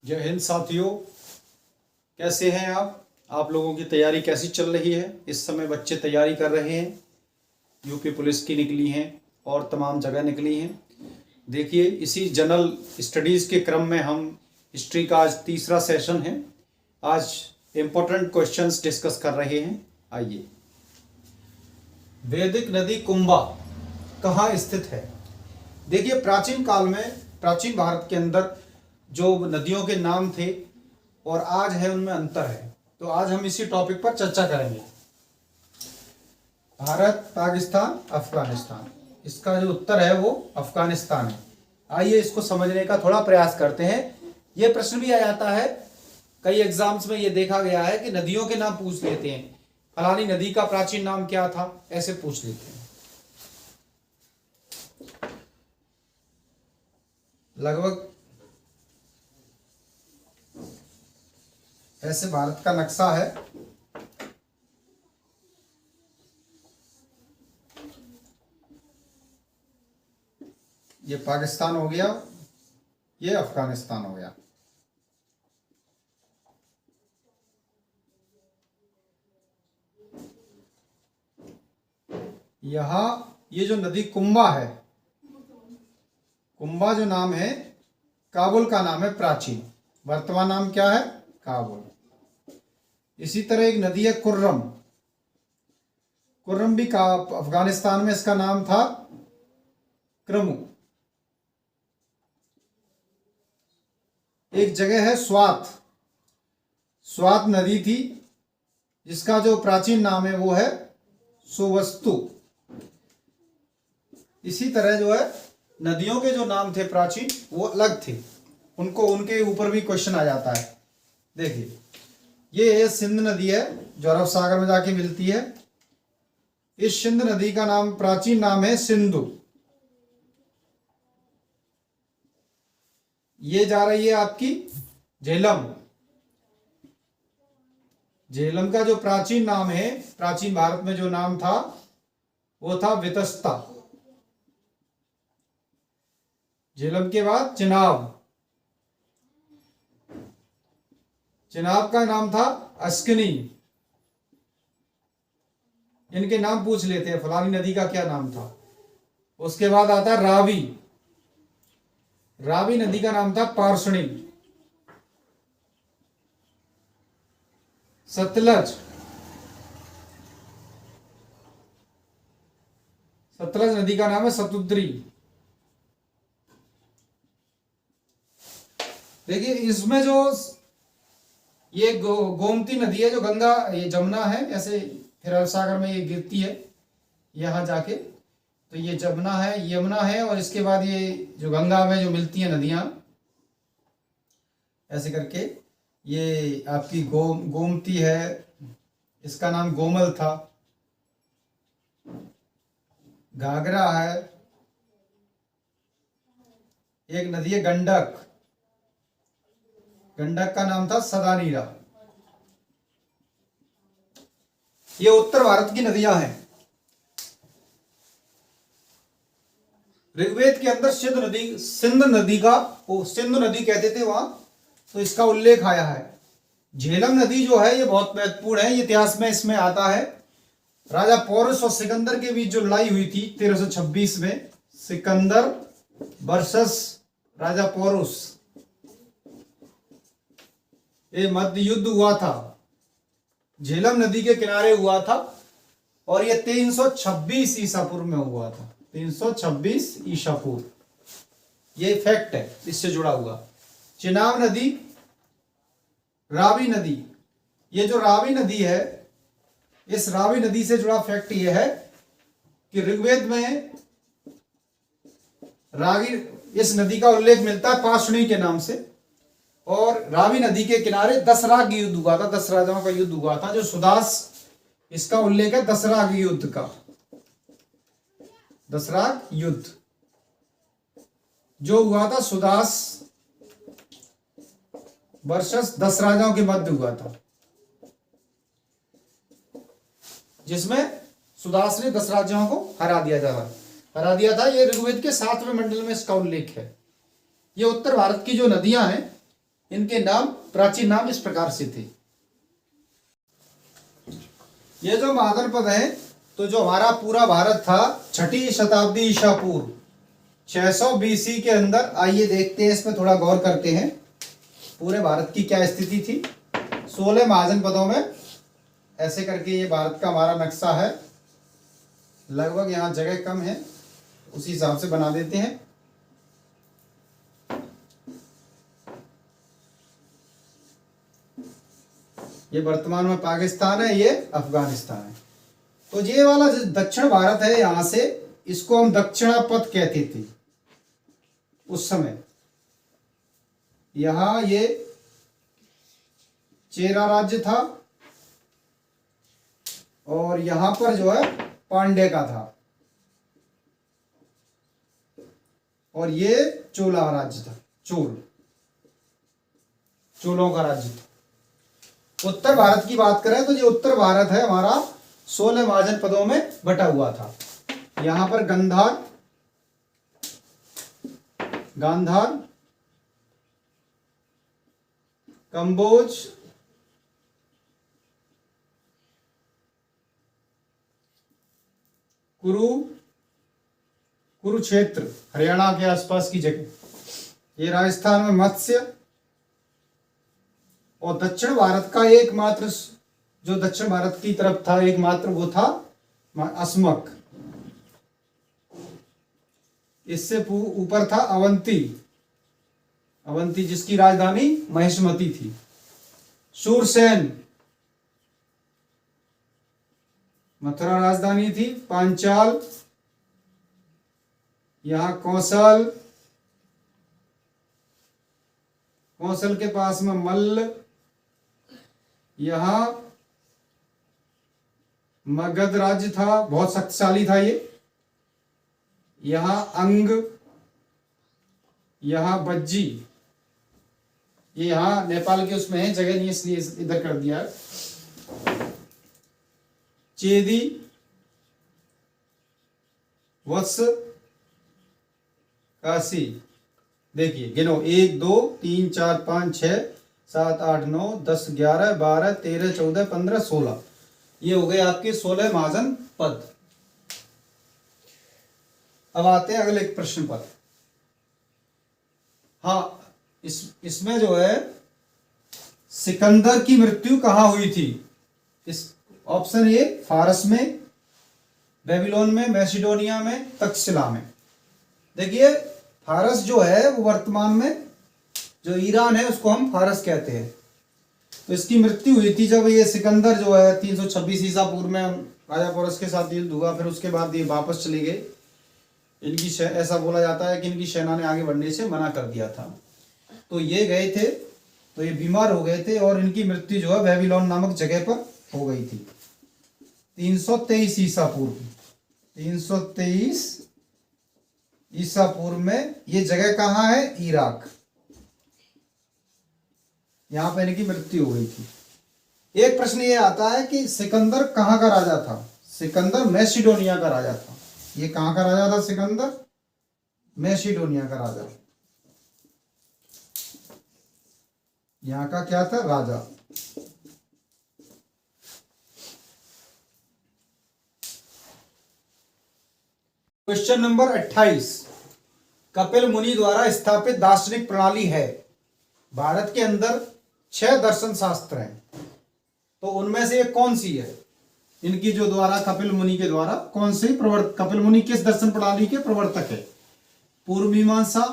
जय हिंद साथियों, कैसे हैं आप लोगों की तैयारी कैसी चल रही है। इस समय बच्चे तैयारी कर रहे हैं, यूपी पुलिस की निकली हैं और तमाम जगह निकली हैं। देखिए, इसी जनरल स्टडीज़ के क्रम में हम हिस्ट्री का आज तीसरा सेशन है। आज इम्पोर्टेंट क्वेश्चंस डिस्कस कर रहे हैं। आइए, वैदिक नदी कुंभा कहाँ स्थित है। देखिए, प्राचीन काल में प्राचीन भारत के अंदर जो नदियों के नाम थे और आज है उनमें अंतर है। तो आज हम इसी टॉपिक पर चर्चा करेंगे। भारत, पाकिस्तान, अफगानिस्तान, इसका जो उत्तर है वो अफगानिस्तान है। आइए इसको समझने का थोड़ा प्रयास करते हैं। ये प्रश्न भी आ जाता है, कई एग्जाम्स में ये देखा गया है कि नदियों के नाम पूछ लेते हैं, फलानी नदी का प्राचीन नाम क्या था, ऐसे पूछ लेते हैं। लगभग ऐसे भारत का नक्शा है। ये पाकिस्तान हो गया, ये अफगानिस्तान हो गया। यहां ये जो नदी कुंभा है, कुंभा जो नाम है काबुल का नाम है प्राचीन, वर्तमान नाम क्या है काबुल। इसी तरह एक नदी है कुर्रम, कुर्रम भी अफगानिस्तान में इसका नाम था क्रमु। एक जगह है स्वात, स्वात नदी थी जिसका जो प्राचीन नाम है वो है सुवस्तु। इसी तरह जो है नदियों के जो नाम थे प्राचीन वो अलग थे, उनको उनके ऊपर भी क्वेश्चन आ जाता है। देखिए, ये सिंध नदी है जो अरब सागर में जाके मिलती है। इस सिंध नदी का नाम प्राचीन नाम है सिंधु। ये जा रही है आपकी झेलम, झेलम का जो प्राचीन नाम है, प्राचीन भारत में जो नाम था वो था वितस्ता। झेलम के बाद चिनाब, चिनाब का नाम था अस्कनी। इनके नाम पूछ लेते हैं, फलानी नदी का क्या नाम था। उसके बाद आता है रावी, रावी नदी का नाम था पार्षणी। सतलज, सतलज नदी का नाम है सतुद्री। देखिए, इसमें जो ये गोमती नदी है जो गंगा, ये जमुना है, ऐसे फिर अरब सागर में ये गिरती है यहां जाके, तो ये जमुना है, यमुना है, और इसके बाद ये जो गंगा में जो मिलती है नदियां ऐसे करके, ये आपकी गोमती है, इसका नाम गोमल था। घाघरा है, एक नदी है गंडक, गंडक का नाम था सदानीरा। ये उत्तर भारत की नदियां हैं। ऋग्वेद के अंदर सिंध नदी का, वो सिंधु नदी कहते थे वहां, तो इसका उल्लेख आया है। झेलम नदी जो है ये बहुत महत्वपूर्ण है, ये इतिहास में इसमें आता है। राजा पोरस और सिकंदर के बीच जो लड़ाई हुई थी 1326 में, सिकंदर वर्सेस राजा पोरस, ये मध्य युद्ध हुआ था, झेलम नदी के किनारे हुआ था, और ये 326 ईसा पूर्व में हुआ था। 326 ईसा पूर्व, ये फैक्ट है इससे जुड़ा हुआ। चिनाब नदी, रावी नदी, ये जो रावी नदी है, इस रावी नदी से जुड़ा फैक्ट ये है कि ऋग्वेद में रावी, इस नदी का उल्लेख मिलता है पार्षणी के नाम से, और रावी नदी के किनारे दसराग युद्ध हुआ था, 10 राजाओं का युद्ध हुआ था, जो सुदास, इसका उल्लेख है दसराग युद्ध का। दसराग युद्ध जो हुआ था सुदास वर्सेस 10 राजाओं के मध्य हुआ था, जिसमें सुदास ने 10 राजाओं को हरा दिया था। ये ऋग्वेद के 7वें मंडल में इसका उल्लेख है। ये उत्तर भारत की जो नदियां हैं इनके नाम, प्राचीन नाम इस प्रकार से थे। ये जो महाजनपद है, तो जो हमारा पूरा भारत था 6ठी शताब्दी ईसा पूर्व 600 BC के अंदर, आइए देखते हैं, इसमें थोड़ा गौर करते हैं पूरे भारत की क्या स्थिति थी। 16 महाजनपदों में ऐसे करके ये भारत का हमारा नक्शा है। लगभग यहाँ जगह कम है, उसी हिसाब से बना देते हैं। ये वर्तमान में पाकिस्तान है, ये अफगानिस्तान है। तो ये वाला जो दक्षिण भारत है, यहां से इसको हम दक्षिणापथ कहते थे उस समय। यहां ये चेरा राज्य था और यहां पर जो है पांड्य का था, और ये चोला राज्य था, चोलों का राज्य था। उत्तर भारत की बात करें तो ये उत्तर भारत है हमारा 16 महाजनपदों में बटा हुआ था। यहां पर गांधार, कंबोज, कुरुक्षेत्र हरियाणा के आसपास की जगह, ये राजस्थान में मत्स्य, और दक्षिण भारत का एकमात्र जो दक्षिण भारत की तरफ था एकमात्र वो था अस्मक। इससे ऊपर था अवंती जिसकी राजधानी महिष्मती थी। शूरसेन मथुरा राजधानी थी। पांचाल, यहां कौशल के पास में मल्ल, यहां मगध राज्य था, बहुत शक्तिशाली था ये। यहां अंग, यहां बज्जी, ये यहां नेपाल के उसमें है, जगह नहीं इसलिए इधर कर दिया है। चेदी, वत्स, काशी। देखिए गिनो 1 2 3 4 5 6 7 8 9 10 11 12 13 14 15 16, ये हो गए आपके 16 महाजन पद। अब आते हैं अगले प्रश्न पर। हाँ, इसमें जो है सिकंदर की मृत्यु कहां हुई थी? इस ऑप्शन ए फारस में, बेबीलोन में, मैसिडोनिया में, तक्षशिला में। देखिए फारस जो है वो वर्तमान में जो ईरान है उसको हम फारस कहते हैं। तो इसकी मृत्यु हुई थी जब ये सिकंदर जो है 326 ईसा पूर्व में राजा पोरस के साथ युद्ध हुआ, फिर उसके बाद ये वापस चले गए। इनकी ऐसा बोला जाता है कि इनकी सेना ने आगे बढ़ने से मना कर दिया था। तो ये गए थे, तो ये बीमार हो गए थे और इनकी मृत्यु जो है बेबीलोन नामक जगह पर हो गई थी 323 ईसा पूर्व। 323 ईसा पूर्व में ये जगह कहाँ है? इराक। यहां पर इनकी मृत्यु हो गई थी। एक प्रश्न ये आता है कि सिकंदर कहाँ का राजा था? सिकंदर मैसिडोनिया का राजा था। ये कहाँ का राजा था? सिकंदर मैसिडोनिया का राजा। यहां का क्या था? राजा। क्वेश्चन नंबर 28, कपिल मुनि द्वारा स्थापित दार्शनिक प्रणाली है। भारत के अंदर 6 दर्शन शास्त्र हैं, तो उनमें से एक कौन सी है? इनकी जो द्वारा कपिल मुनि के द्वारा कौन सी कपिल मुनि किस दर्शन प्रणाली के प्रवर्तक है? पूर्व मीमांसा,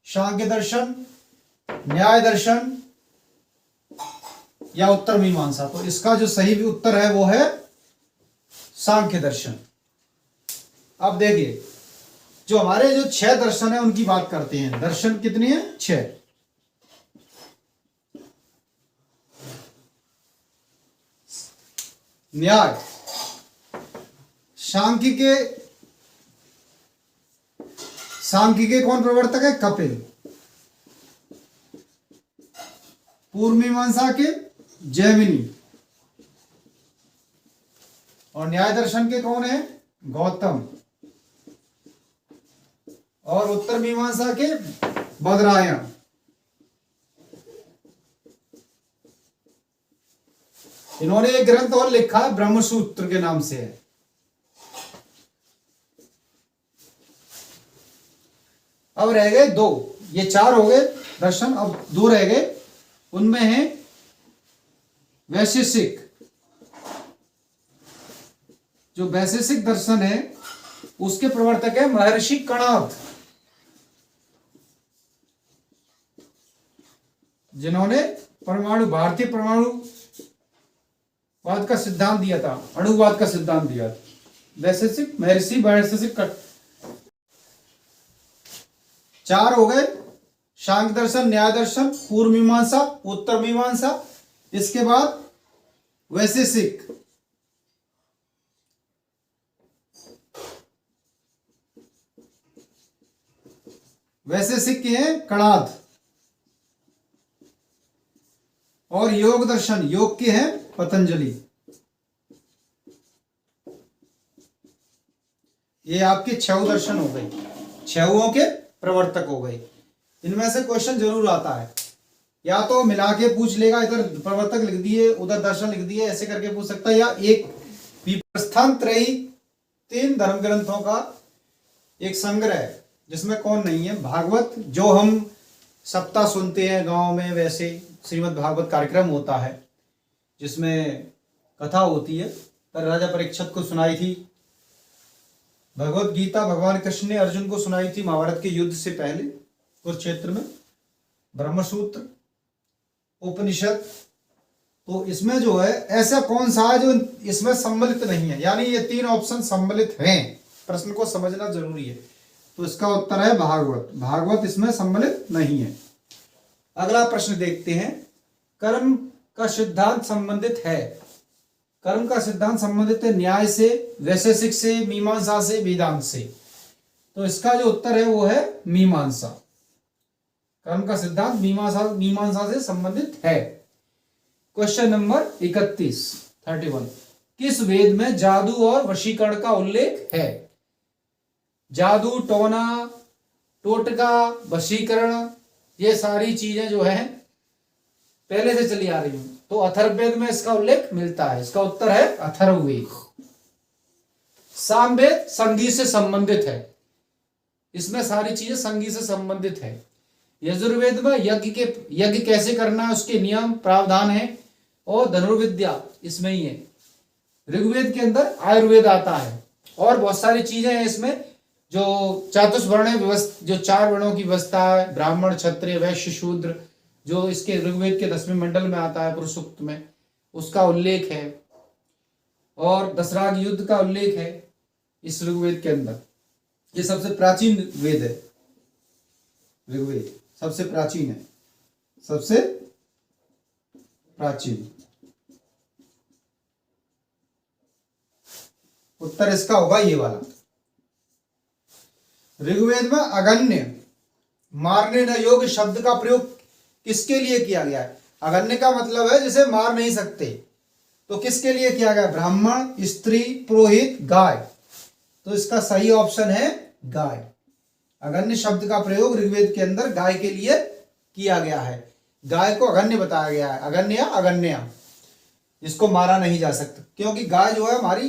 सांख्य दर्शन, न्याय दर्शन या उत्तर मीमांसा? तो इसका जो सही उत्तर है वो है सांख्य दर्शन। अब देखिए जो हमारे जो 6 दर्शन है उनकी बात करते हैं। दर्शन कितने हैं? 6। न्याय, सांख्य के कौन प्रवर्तक है? कपिल। पूर्व मीमांसा के जैमिनी, और न्याय दर्शन के कौन है? गौतम। और उत्तर मीमांसा के बदरायण। इन्होंने एक ग्रंथ और लिखा है, ब्रह्मसूत्र के नाम से है। अब रह गए दो, ये चार हो गए दर्शन, अब दो रह गए। उनमें है वैशेषिक। जो वैशेषिक दर्शन है उसके प्रवर्तक है महर्षि कणाद, जिन्होंने भारतीय परमाणुवाद का सिद्धांत दिया था, अणुवाद का सिद्धांत दिया था। वैशेषिक, महर्षि वैशेषिक। चार हो गए, सांख्य दर्शन, न्याय दर्शन, पूर्व मीमांसा, उत्तर मीमांसा। इसके बाद वैशेषिक। वैशेषिक के हैं कणाद, और योग दर्शन, योग के हैं पतंजलि। ये आपके छह दर्शन हो गए, छहों के प्रवर्तक हो गए। इनमें से क्वेश्चन जरूर आता है, या तो मिला के पूछ लेगा, इधर प्रवर्तक लिख दिए उधर दर्शन लिख दिए, ऐसे करके पूछ सकता है, या एक विप्रस्थानत्रयी 3 धर्म ग्रंथों का एक संग्रह जिसमें कौन नहीं है, भागवत, जो हम सप्ताह सुनते हैं गांव में, वैसे श्रीमद् भागवत कार्यक्रम होता है जिसमें कथा होती है। पर राजा परीक्षित को सुनाई थी भगवत गीता, भगवान कृष्ण ने अर्जुन को सुनाई थी महाभारत के युद्ध से पहले कुरुक्षेत्र में। ब्रह्मसूत्र, उपनिषद। तो इसमें जो है ऐसा कौन सा है जो इसमें सम्मिलित नहीं है, यानी ये 3 ऑप्शन सम्मिलित हैं। प्रश्न को समझना जरूरी है। तो इसका उत्तर है भागवत। भागवत इसमें सम्मिलित नहीं है। अगला प्रश्न देखते हैं, कर्म का सिद्धांत संबंधित है। कर्म का सिद्धांत संबंधित है न्याय से, वैशेषिक से, मीमांसा से, वेदांत से। तो इसका जो उत्तर है वो है मीमांसा। कर्म का सिद्धांत मीमांसा से संबंधित है। क्वेश्चन नंबर 31 किस वेद में जादू और वशीकरण का उल्लेख है? जादू, टोना, टोटका, वशीकरण, ये सारी चीजें जो है पहले से चली आ रही हूं। तो अथर्ववेद में इसका उल्लेख मिलता है। इसका उत्तर है अथर्ववेद। सामवेद संगीत से संबंधित है। इसमें सारी चीजें संगीत से संबंधित है। यजुर्वेद में यज्ञ कैसे करना है उसके नियम प्रावधान है, और धनुर्विद्या इसमें ही है। ऋग्वेद के अंदर आयुर्वेद आता है, और बहुत सारी चीजें हैं इसमें। जो चातुर्वर्ण व्यवस्था, जो 4 वर्णों की व्यवस्था है, ब्राह्मण, क्षत्रिय, वैश्य, शूद्र, जो इसके ऋग्वेद के 10वें मंडल में आता है, पुरुष सूक्त में, उसका उल्लेख है। और दशराग युद्ध का उल्लेख है इस ऋग्वेद के अंदर। ये सबसे प्राचीन वेद है। ऋग्वेद सबसे प्राचीन है, सबसे प्राचीन। उत्तर इसका होगा ये वाला। ऋग्वेद में अगण्य, मारने न योग्य शब्द का प्रयोग किसके लिए किया गया है? अगण्य का मतलब है जिसे मार नहीं सकते। तो किसके लिए किया गया? ब्राह्मण, स्त्री, पुरोहित, गाय। तो इसका सही ऑप्शन है गाय। अगण्य शब्द का प्रयोग ऋग्वेद के अंदर गाय के लिए किया गया है। गाय को अगण्य बताया गया है। अगण्य या अगण्य, जिसको मारा नहीं जा सकता, क्योंकि गाय जो है हमारी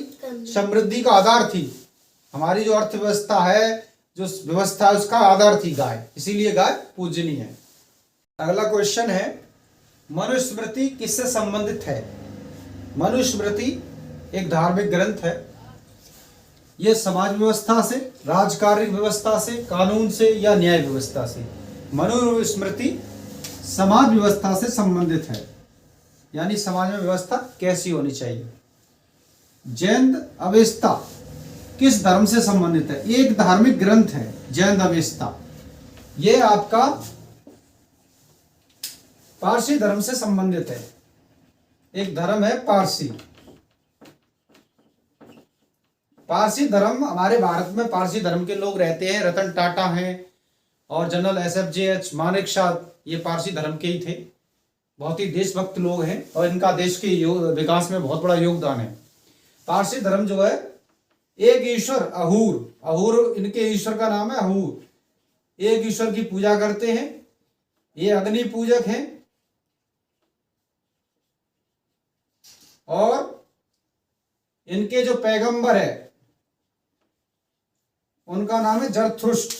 समृद्धि का आधार थी। हमारी जो अर्थव्यवस्था है, जो व्यवस्था है, उसका आधार थी गाय, इसीलिए गाय पूजनीय है। अगला क्वेश्चन है, मनुस्मृति किससे संबंधित है? मनुस्मृति एक धार्मिक ग्रंथ है। यह समाज व्यवस्था से, राजकार्य व्यवस्था से, कानून से या न्याय व्यवस्था से? मनुस्मृति समाज व्यवस्था से संबंधित है, यानी समाज में व्यवस्था कैसी होनी चाहिए। जैन अवेस्ता किस धर्म से संबंधित है? एक धार्मिक ग्रंथ है जैन अवेस्ता। यह आपका पारसी धर्म से संबंधित है। एक धर्म है पारसी। पारसी धर्म, हमारे भारत में पारसी धर्म के लोग रहते हैं। रतन टाटा हैं और जनरल SFJ मानेकशॉ, ये पारसी धर्म के ही थे। बहुत ही देशभक्त लोग हैं और इनका देश के विकास में बहुत बड़ा योगदान है। पारसी धर्म जो है, एक ईश्वर अहूर इनके ईश्वर का नाम है अहूर। एक ईश्वर की पूजा करते हैं। ये अग्नि पूजक हैं और इनके जो पैगंबर है उनका नाम है जरथुष्ट।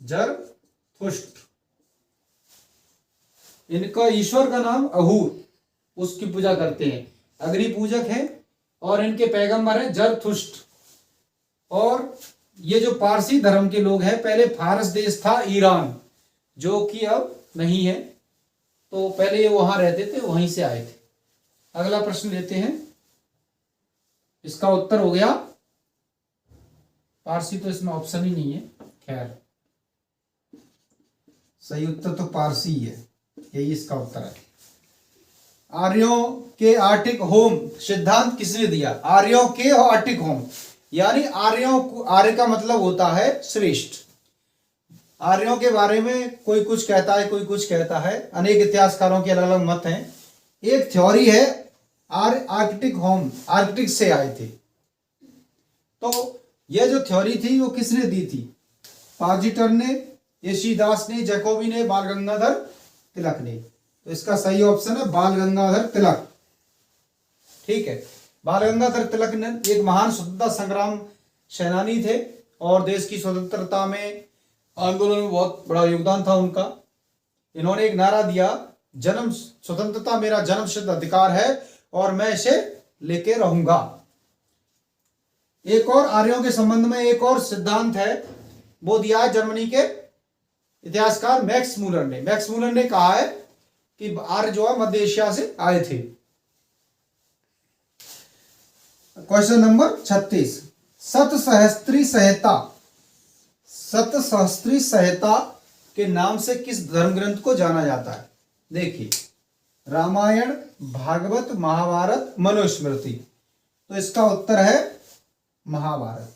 जरथुष्ट। इनका ईश्वर का नाम अहूर, उसकी पूजा करते हैं, अग्नि पूजक है। और इनके पैगंबर हैं जरथुष्ट। और ये जो पारसी धर्म के लोग हैं, पहले फारस देश था ईरान, जो कि अब नहीं है, तो पहले ये वहां रहते थे, वहीं से आए थे। अगला प्रश्न लेते हैं। इसका उत्तर हो गया पारसी, तो इसमें ऑप्शन ही नहीं है। खैर, सही उत्तर तो पारसी है, यही इसका उत्तर है। आर्यों के आर्टिक होम सिद्धांत किसने दिया? आर्यों के आर्टिक होम, यानी आर्यों को, आर्य का मतलब होता है श्रेष्ठ। आर्यों के बारे में कोई कुछ कहता है, कोई कुछ कहता है, अनेक इतिहासकारों के अलग अलग मत हैं। एक थ्योरी है आर्य आर्कटिक होम, आर्कटिक से आए थे। तो यह जो थ्योरी थी वो किसने दी थी? पाजिटर ने, येशीदास ने, जैकोबी ने, बाल गंगाधर तिलक ने। तो इसका सही ऑप्शन है बाल गंगाधर तिलक। ठीक है, बाल गंगाधर तिलक ने एक महान स्वतंत्रता संग्राम सेनानी थे और देश की स्वतंत्रता में आंदोलन में बहुत बड़ा योगदान था उनका। इन्होंने एक नारा दिया, जन्म स्वतंत्रता मेरा जन्म सिद्ध अधिकार है और मैं इसे लेके रहूंगा। एक और आर्यों के संबंध में एक और सिद्धांत है, वो दिया है जर्मनी के इतिहासकार मैक्स मूलर ने। मैक्स मूलर ने कहा है कि आर्य जो है मध्य एशिया से आए थे। क्वेश्चन नंबर 36, सतसहस्त्री संहिता, सतसहस्त्री संहिता के नाम से किस धर्म ग्रंथ को जाना जाता है? देखिए, रामायण, भागवत, महाभारत, मनुस्मृति। तो इसका उत्तर है महाभारत।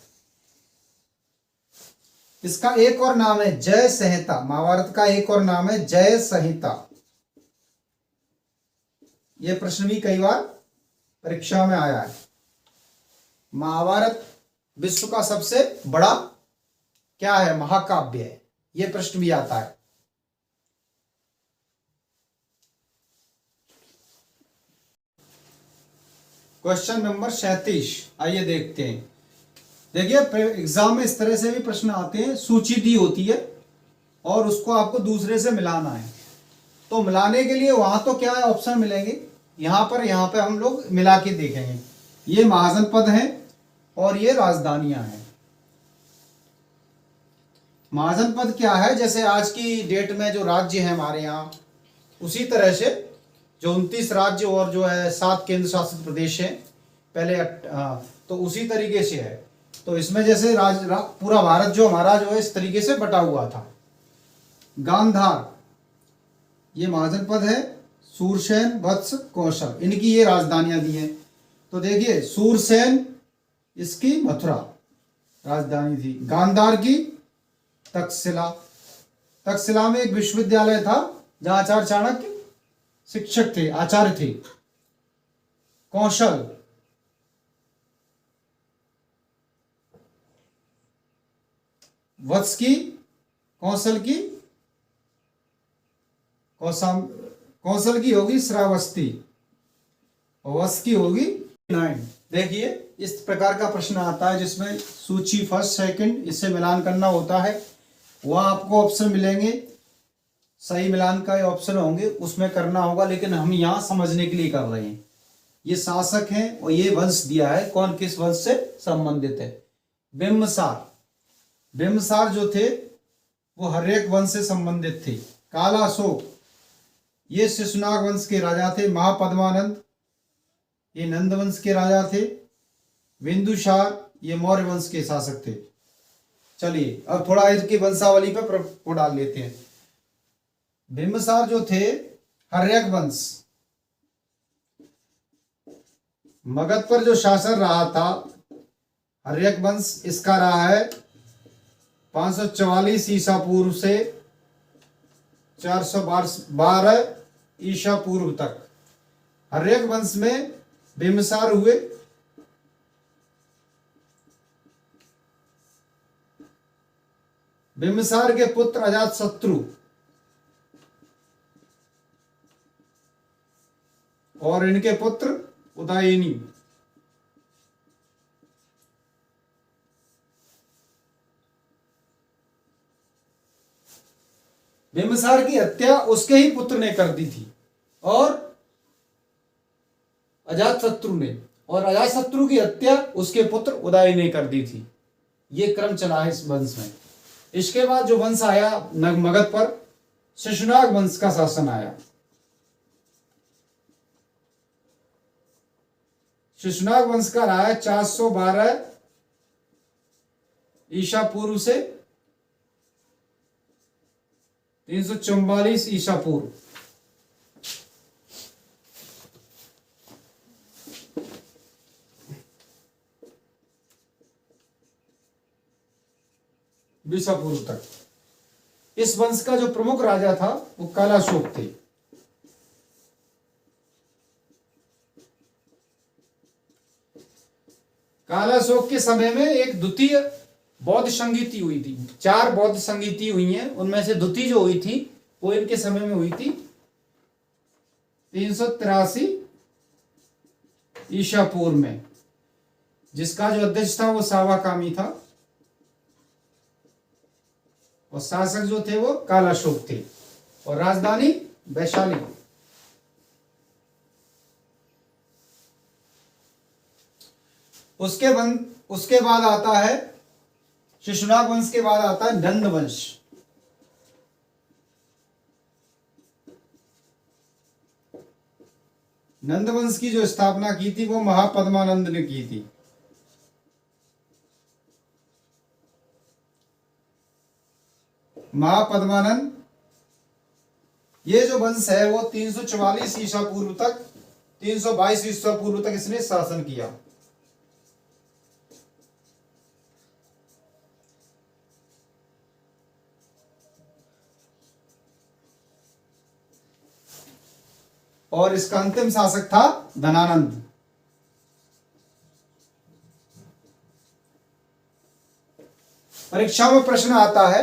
इसका एक और नाम है जय संहिता। महाभारत का एक और नाम है जय संहिता। यह प्रश्न भी कई बार परीक्षा में आया है। महाभारत विश्व का सबसे बड़ा क्या है? महाकाव्य है। यह प्रश्न भी आता है। क्वेश्चन नंबर 37, आइए देखते हैं। देखिए, एग्जाम में इस तरह से भी प्रश्न आते हैं, सूची दी होती है और उसको आपको दूसरे से मिलाना है। तो मिलाने के लिए वहां तो क्या है, ऑप्शन मिलेंगे, यहां पर हम लोग मिला के देखेंगे। ये महाजनपद हैं और ये राजधानियां हैं। महाजनपद क्या है? जैसे आज की डेट में जो राज्य है हमारे यहाँ, उसी तरह से जो 29 राज्य और जो है 7 केंद्र शासित प्रदेश है पहले, तो उसी तरीके से है। तो इसमें जैसे पूरा भारत जो हमारा जो है इस तरीके से बटा हुआ था। गांधार ये महाजनपद है, सूरसेन, वत्स, कौशल, इनकी ये राजधानियां दी हैं। तो देखिए, सूरसेन इसकी मथुरा राजधानी थी, गांधार की तक्षशिला। तक्षशिला में एक विश्वविद्यालय था जहां आचार्य चाणक्य शिक्षक थे, आचार्य थे। कौशल, वत्स की, कौशल की, कौशल की होगी श्रावस्ती और वत्स की होगी 9। देखिए, इस प्रकार का प्रश्न आता है जिसमें सूची फर्स्ट सेकंड इससे मिलान करना होता है। वह आपको ऑप्शन मिलेंगे, सही मिलान का ऑप्शन होंगे, उसमें करना होगा। लेकिन हम यहाँ समझने के लिए कर रहे हैं। ये शासक हैं और ये वंश दिया है, कौन किस वंश से संबंधित है। बिम्बसार, बिम्बसार जो थे वो हर्यक वंश से संबंधित थे। कालाशोक ये शिशुनाग वंश के राजा थे। महापद्मानंद ये नंद वंश के राजा थे। बिंदुसार ये मौर्य वंश के शासक थे। चलिए अब थोड़ा इनकी वंशावली पर वो डाल लेते हैं। बिम्बसार जो थे हर्यक वंश, मगध पर जो शासन रहा था हर्यक वंश, इसका रहा है 544 ईसा पूर्व से 412 ईसा पूर्व तक। हर्यक वंश में बिम्बसार हुए। बिम्बसार के पुत्र अजातशत्रु, और इनके पुत्र उदयनी। बिंबिसार की हत्या उसके ही पुत्र ने कर दी थी और अजातशत्रु ने, और अजातशत्रु की हत्या उसके पुत्र उदय ने कर दी थी। ये क्रम चला है इस वंश में। इसके बाद जो वंश आया मगध पर, शिशुनाग वंश का शासन आया। शिशुनाग वंश का रहा है 412 ईसा पूर्व से 344 ईसा पूर्व। ईसा पूर्व तक। इस वंश का जो प्रमुख राजा था वो कालाशोक थे। कालाशोक के समय में एक द्वितीय बौद्ध संगीति हुई थी। 4 बौद्ध संगीति हुई हैं, उनमें से द्वितीय जो हुई थी वो इनके समय में हुई थी 383 ईसा पूर्व में, जिसका जो अध्यक्ष था वो सावाकामी था और शासक जो थे वो कालाशोक थे और राजधानी वैशाली। उसके बाद आता है शिशुनाग वंश के बाद आता है नंद वंश। नंद वंश की जो स्थापना की थी वो महापद्मानंद ने की थी। महापद्मानंद, ये जो वंश है वो 344 ईसा पूर्व तक 322 ईसा पूर्व तक इसने शासन किया। और इसका अंतिम शासक था धनानंद। परीक्षा में प्रश्न आता है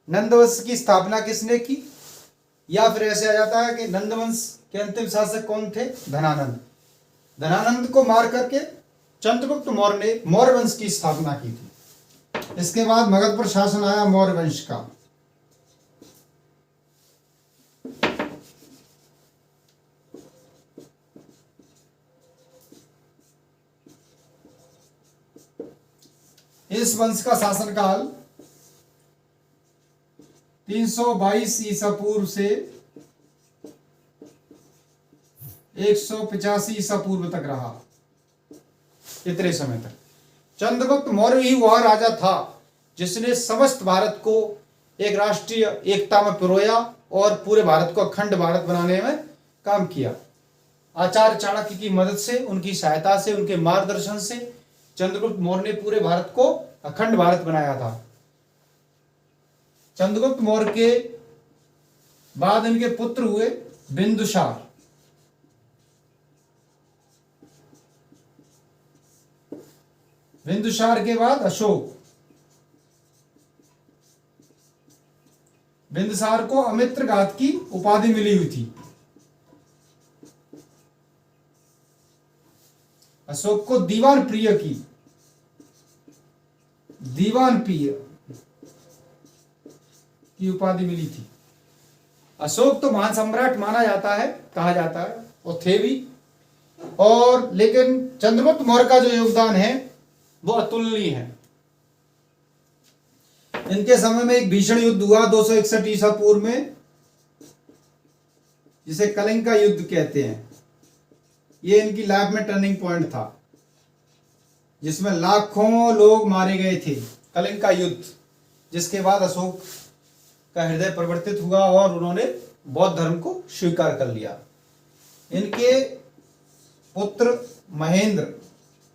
नंदवंश की स्थापना किसने की, या फिर ऐसे आ जाता है कि नंदवंश के अंतिम शासक कौन थे, धनानंद। धनानंद को मार करके चंद्रगुप्त मौर्य ने मौर्य वंश की स्थापना की थी। इसके बाद मगध पर शासन आया मौर्य वंश का। इस वंश का शासनकाल 322 ईसा पूर्व से 185 ईसा पूर्व तक रहा। इतने समय तक चंद्रगुप्त मौर्य ही वह राजा था जिसने समस्त भारत को एक राष्ट्रीय एकता में पिरोया और पूरे भारत को अखंड भारत बनाने में काम किया। आचार्य चाणक्य की मदद से, उनकी सहायता से, उनके मार्गदर्शन से चंद्रगुप्त मौर्य ने पूरे भारत को अखंड भारत बनाया था। चंद्रगुप्त मौर्य के बाद इनके पुत्र हुए बिंदुसार। बिंदुसार के बाद अशोक। बिंदुसार को अमित्रघात की उपाधि मिली हुई थी। अशोक को दीवान प्रिय की उपाधि मिली थी। अशोक तो महान सम्राट माना जाता है, कहा जाता है, और थे भी। और लेकिन चंद्रगुप्त मौर्य का जो योगदान है वो अतुलनीय है। इनके समय में एक भीषण युद्ध हुआ 261 ईसा पूर्व में, जिसे कलिंग का युद्ध कहते हैं। ये इनकी लाइफ में टर्निंग पॉइंट था, जिसमें लाखों लोग मारे गए थे। कलिंग का युद्ध, जिसके बाद अशोक का हृदय परिवर्तित हुआ और उन्होंने बौद्ध धर्म को स्वीकार कर लिया। इनके पुत्र महेंद्र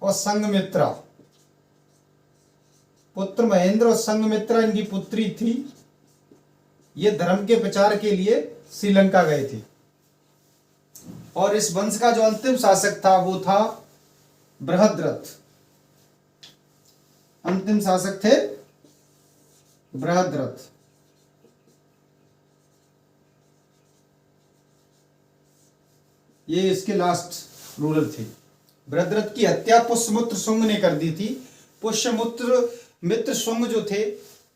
और संघमित्रा, इनकी पुत्री थी। ये धर्म के प्रचार के लिए श्रीलंका गए थे। और इस वंश का जो अंतिम शासक था वो था बृहद्रथ। अंतिम शासक थे बृहद्रथ। ये इसके लास्ट रूलर थे। बृहद्रथ की हत्या पुष्यमित्र शुंग ने कर दी थी। पुष्यमित्र मित्र शुंग जो थे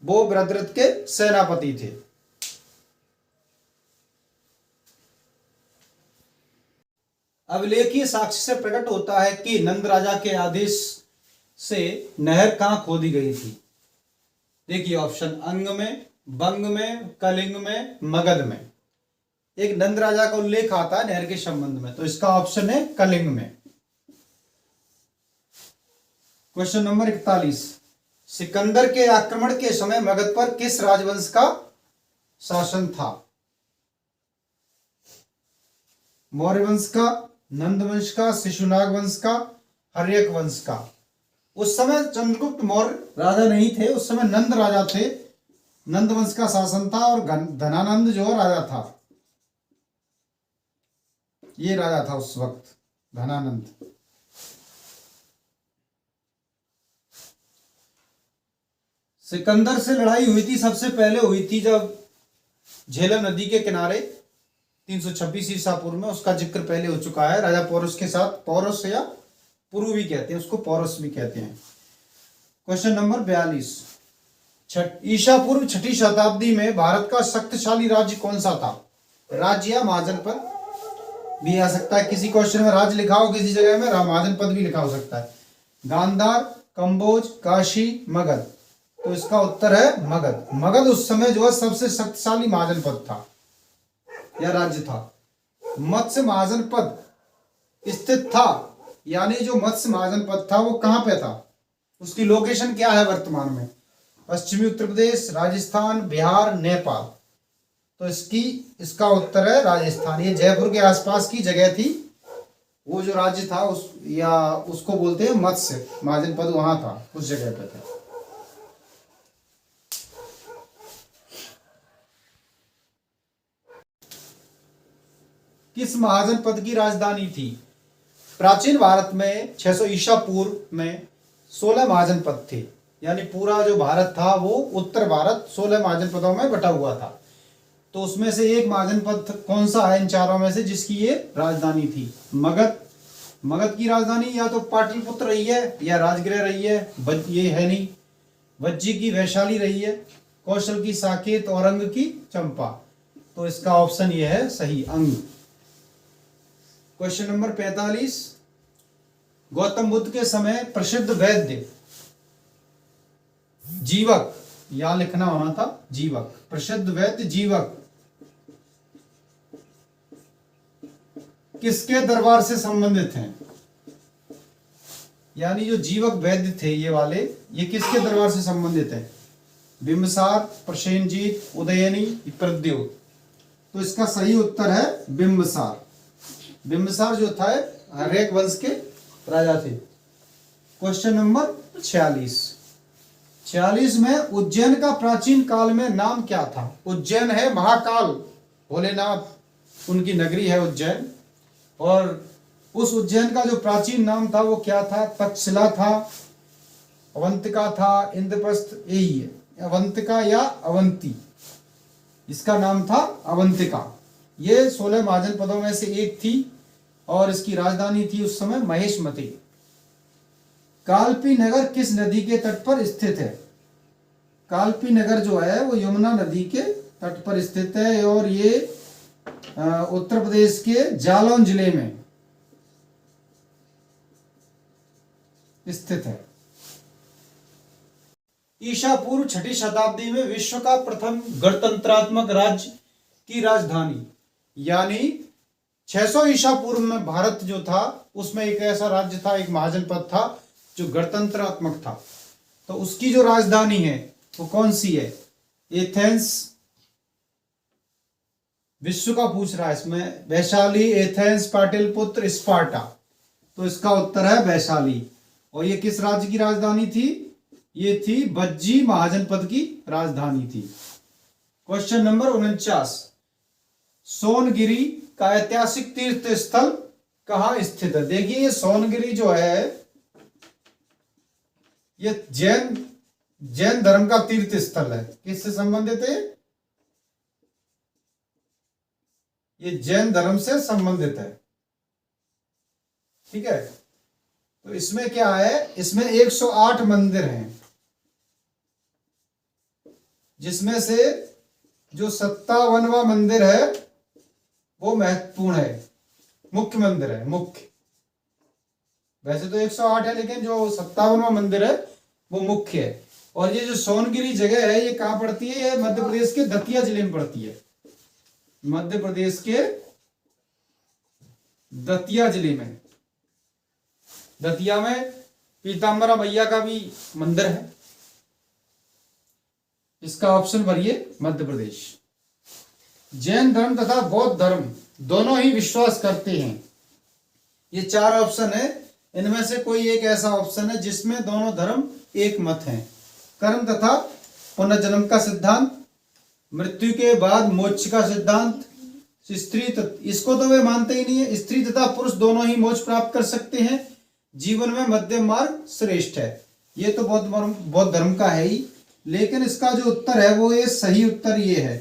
वो बृहद्रथ के सेनापति थे। अभिलेखीय साक्ष्य से प्रकट होता है कि नंद राजा के आदेश से नहर कहां खोदी गई थी। देखिए ऑप्शन अंग में, बंग में, कलिंग में, मगध में। एक नंद राजा का उल्लेख आता है नहर के संबंध में, तो इसका ऑप्शन है कलिंग में। क्वेश्चन नंबर 41, सिकंदर के आक्रमण के समय मगध पर किस राजवंश का शासन था? मौर्य वंश का, नंद वंश का, शिशुनाग वंश का, हर्यक वंश का। उस समय चंद्रगुप्त मौर्य राजा नहीं थे, उस समय नंद राजा थे। नंद वंश का शासन था और धनानंद जो राजा था, ये राजा था उस वक्त, धनानंद। सिकंदर से लड़ाई हुई थी, सबसे पहले हुई थी जब झेलम नदी के किनारे 326 ईसा पूर्व में। उसका जिक्र पहले हो चुका है, राजा पौरुष के साथ। पौरुष या पुरु भी कहते हैं उसको, पौरुष भी कहते हैं। क्वेश्चन नंबर 42, ईसा पूर्व 6ठी शताब्दी में भारत का शक्तिशाली राज्य कौन सा था? राज्य या महाजनपद भी आ सकता है, किसी क्वेश्चन में राज्य लिखा हो, किसी जगह में महाजनपद भी लिखा हो सकता है। गांधार, कंबोज, काशी, मगध। तो इसका उत्तर है मगध। मगध उस समय जो है सबसे शक्तिशाली महाजनपद था या राज्य था। मत्स्य महाजनपद स्थित था, यानी जो मत्स्य महाजनपद था वो कहां पे था, उसकी लोकेशन क्या है वर्तमान में? पश्चिमी उत्तर प्रदेश, राजस्थान, बिहार, नेपाल। तो इसका उत्तर है राजस्थान। ये जयपुर के आसपास की जगह थी, वो जो राज्य था उसको बोलते हैं मत्स्य महाजनपद, वहां था, उस जगह पे था। किस महाजनपद की राजधानी थी? प्राचीन भारत में 600 ईसा पूर्व में 16 महाजनपद थे, यानी पूरा जो भारत था वो उत्तर भारत 16 महाजनपदों में बटा हुआ था। तो उसमें से एक महाजनपद कौन सा है इन चारों में से जिसकी ये राजधानी थी? मगध। मगध की राजधानी या तो पाटलिपुत्र रही है या राजगृह रही है, ये है नहीं। वज्जी की वैशाली रही है, कौशल की साकेत और अंग की चंपा। तो इसका ऑप्शन ये है सही, अंग। क्वेश्चन नंबर 45, गौतम बुद्ध के समय प्रसिद्ध वैद्य जीवक, यहां लिखना होना था जीवक, प्रसिद्ध वैद्य जीवक किसके दरबार से संबंधित हैं? यानी जो जीवक वैद्य थे ये वाले, ये किसके दरबार से संबंधित है? बिंबसार, प्रसेनजीत, उदयनी, प्रद्योत। तो इसका सही उत्तर है बिंबसार। बिंबसार जो था हर्यक वंश के राजा थे। क्वेश्चन नंबर 46 में उज्जैन का प्राचीन काल में नाम क्या था? उज्जैन है महाकाल भोलेनाथ उनकी नगरी है उज्जैन, और उस उज्जैन का जो प्राचीन नाम था वो क्या था? तक्षशिला था, अवंतिका था, इंद्रप्रस्थ, यही है अवंतिका या अवंती। इसका नाम था अवंतिका। ये 16 महाजनपदों में से एक थी और इसकी राजधानी थी उस समय महेशमती। कालपी नगर किस नदी के तट पर स्थित है? कालपी नगर जो है वो यमुना नदी के तट पर स्थित है और ये उत्तर प्रदेश के जालौन जिले में स्थित है। ईसा पूर्व 6ठी शताब्दी में विश्व का प्रथम गणतंत्रात्मक राज्य की राजधानी, यानी 600 ईसा पूर्व में भारत जो था उसमें एक ऐसा राज्य था, एक महाजनपद था जो गणतंत्रात्मक था। तो उसकी जो राजधानी है वो कौन सी है? एथेंस। विश्व का पूछ रहा है इसमें, वैशाली, एथेंस, पाटलिपुत्र, स्पार्टा। तो इसका उत्तर है वैशाली। और ये किस राज्य की राजधानी थी? ये थी बज्जी महाजनपद की राजधानी थी। क्वेश्चन नंबर 49, सोनगिरी का ऐतिहासिक तीर्थ स्थल कहां स्थित है? देखिए ये सोनगिरी जो है ये जैन धर्म का तीर्थ स्थल है। किससे संबंधित है? ये जैन धर्म से संबंधित है। ठीक है। तो इसमें क्या है, इसमें 108 मंदिर हैं, जिसमें से जो 57वां मंदिर है वो महत्वपूर्ण है, मुख्य मंदिर है, मुख्य। वैसे तो 108 है, लेकिन जो 57वां मंदिर है वो मुख्य है। और ये जो सोनगिरी जगह है ये कहाँ पड़ती है, ये मध्य प्रदेश के दतिया जिले में पड़ती है, मध्य प्रदेश के दतिया जिले में। दतिया में पीताम्बरा मैया का भी मंदिर है। इसका ऑप्शन भरिए मध्य प्रदेश। जैन धर्म तथा बौद्ध धर्म दोनों ही विश्वास करते हैं। ये 4 ऑप्शन है, इनमें से कोई एक ऐसा ऑप्शन है जिसमें दोनों धर्म एक मत हैं। कर्म तथा पुनर्जन्म का सिद्धांत, मृत्यु के बाद मोक्ष का सिद्धांत, इसको तो वे मानते ही नहीं है। स्त्री तथा पुरुष दोनों ही मोक्ष प्राप्त कर सकते हैं, जीवन में मध्यम मार्ग श्रेष्ठ है। ये तो बौद्ध धर्म का है ही, लेकिन इसका जो उत्तर है वो ये सही उत्तर ये है,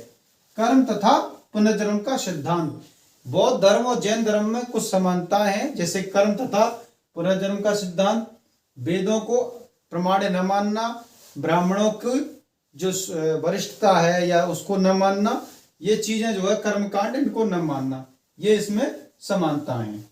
कर्म तथा पुनर्जन्म का सिद्धांत। बौद्ध धर्म और जैन धर्म में कुछ समानताएं हैं, जैसे कर्म तथा पुनर्जन्म का सिद्धांत, वेदों को प्रमाण न मानना, ब्राह्मणों की जो वरिष्ठता है या उसको न मानना, ये चीजें जो है कर्मकांड, इनको न मानना, ये इसमें समानताएं हैं।